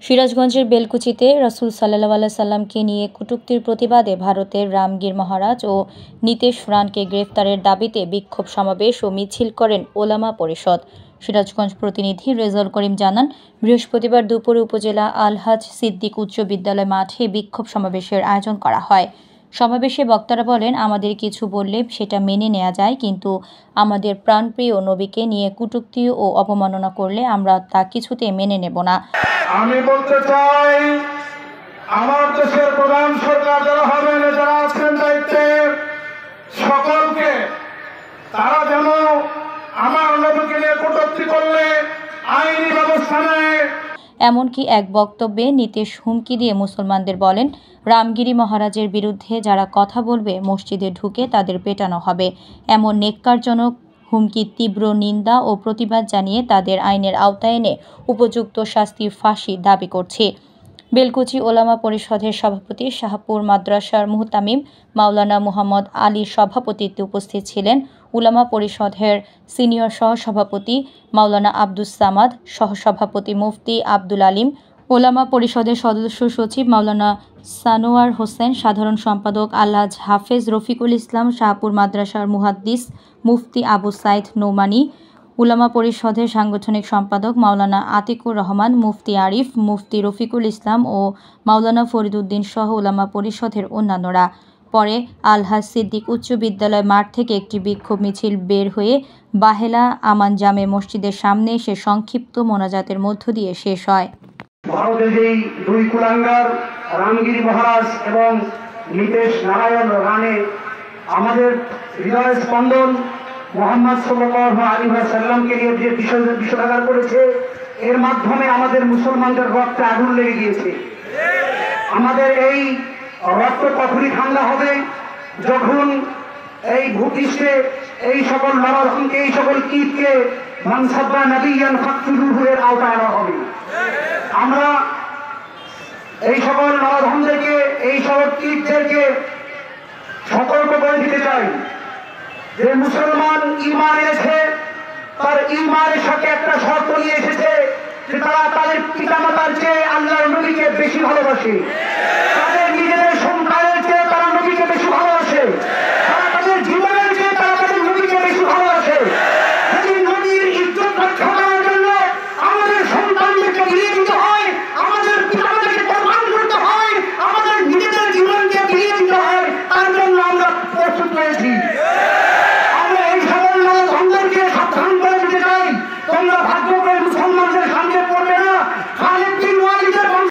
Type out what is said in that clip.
সিরাজগঞ্জের বেলকুচিতে রাসূল সাল্লাল্লাহু আলাইহি সাল্লামকে নিয়ে কটূক্তির প্রতিবাদে ভারতের রামগীর মহারাজ ও নীতেশ রানকে গ্রেফতারের দাবিতে বিক্ষোভ সমাবেশ ও মিছিল করেন ওলামা পরিষদ। সিরাজগঞ্জ প্রতিনিধি রেজাউল করিম জানান, বৃহস্পতিবার দুপুরে উপজেলা আলহাজ সিদ্দিক উচ্চ বিদ্যালয় মাঠে বিক্ষোভ সমাবেশের আয়োজন করা হয়। সমাবেশে বক্তারা বলেন, আমাদের কিছু বললে সেটা মেনে নেওয়া যায়, কিন্তু আমাদের প্রাণপ্রিয় নবীকে নিয়ে কটূক্তি ও অপমাননা করলে আমরা তা কিছুতে মেনে নেব না। আমি বলতে চাই, আমার দেশের প্রধান সরকার যারা হবেন, যারা আছেন দায়িত্বে, সকলকে তারা যেন আমার নবীকে নিয়ে কটূক্তি করলে আইনি ব্যবস্থা নেয়। এমনকি এক বক্তব্যে নীতেশ হুমকি দিয়ে মুসলমানদের বলেন, রামগিরি মহারাজের বিরুদ্ধে যারা কথা বলবে মসজিদে ঢুকে তাদের পেটানো হবে। এমন নেক্কারজনক হুমকির তীব্র নিন্দা ও প্রতিবাদ জানিয়ে তাদের আইনের আওতায় এনে উপযুক্ত শাস্তির ফাঁসি দাবি করছে। বেলকুচি ওলামা পরিষদের সভাপতি শাহপুর মাদ্রাসার মুহতামিম মাওলানা মুহাম্মদ আলীর সভাপতিত্বে উপস্থিত ছিলেন উলামা পরিষদের সিনিয়র সহসভাপতি মাওলানা আব্দুস সামাদ, সহসভাপতি মুফতি আব্দুল আলিম, ওলামা পরিষদের সদস্য সচিব মাওলানা সানোয়ার হোসেন, সাধারণ সম্পাদক আলহাজ হাফেজ রফিকুল ইসলাম, শাহপুর মাদ্রাসার মুহাদ্দিস মুফতি আবু সাইদ নোমানী, উলামা পরিষদের সাংগঠনিক সম্পাদক মাওলানা আতিকুর রহমান, মুফতি আরিফ, মুফতি রফিকুল ইসলাম ও মাওলানা ফরিদউদ্দিন সহ উলামা পরিষদের অন্যান্যরা। পরে আলহাজ সিদ্দিক উচ্চ বিদ্যালয় মাঠ থেকে একটি বিক্ষোভ মিছিল বের হয়ে বাহেলা আমান জামে মসজিদের সামনে এসে সংক্ষিপ্ত মোনাজাতের মধ্য দিয়ে শেষ হয়। ভারতের যেই দুই কুলাঙ্গার রামগিরি মহারাজ এবং নীতেশ নারায়ণ রানে আমাদের হৃদয় স্পন্দন মুহাম্মদ সাল্লাল্লাহু আলাইহি ওয়াসাল্লামকে নিয়ে যে বিষোদ্গার করেছে, এর মাধ্যমে আমাদের মুসলমানদের রক্তে আগুন লেগে গিয়েছে। আমাদের এই রক্ত কখনই ঠান্ডা হবে যখন এই ভূপৃষ্ঠে এই সকল নরধমকে, এই সকল কীটকে মানসাব্বা নবিয়ান ফাকতুলুহু এর আওতায় আনা হবে। আমরা এই সকল নরধমদেরকে, এই সকল কীটদেরকে সতর্ক করে দিতে চাই যে মুসলমান ঈমান এনেছে, তার ঈমানের সাথে একটা শর্ত নিয়ে এসেছে যে তারা তাদের পিতামাতার চেয়ে আল্লাহর নবীকে বেশি ভালোবাসে।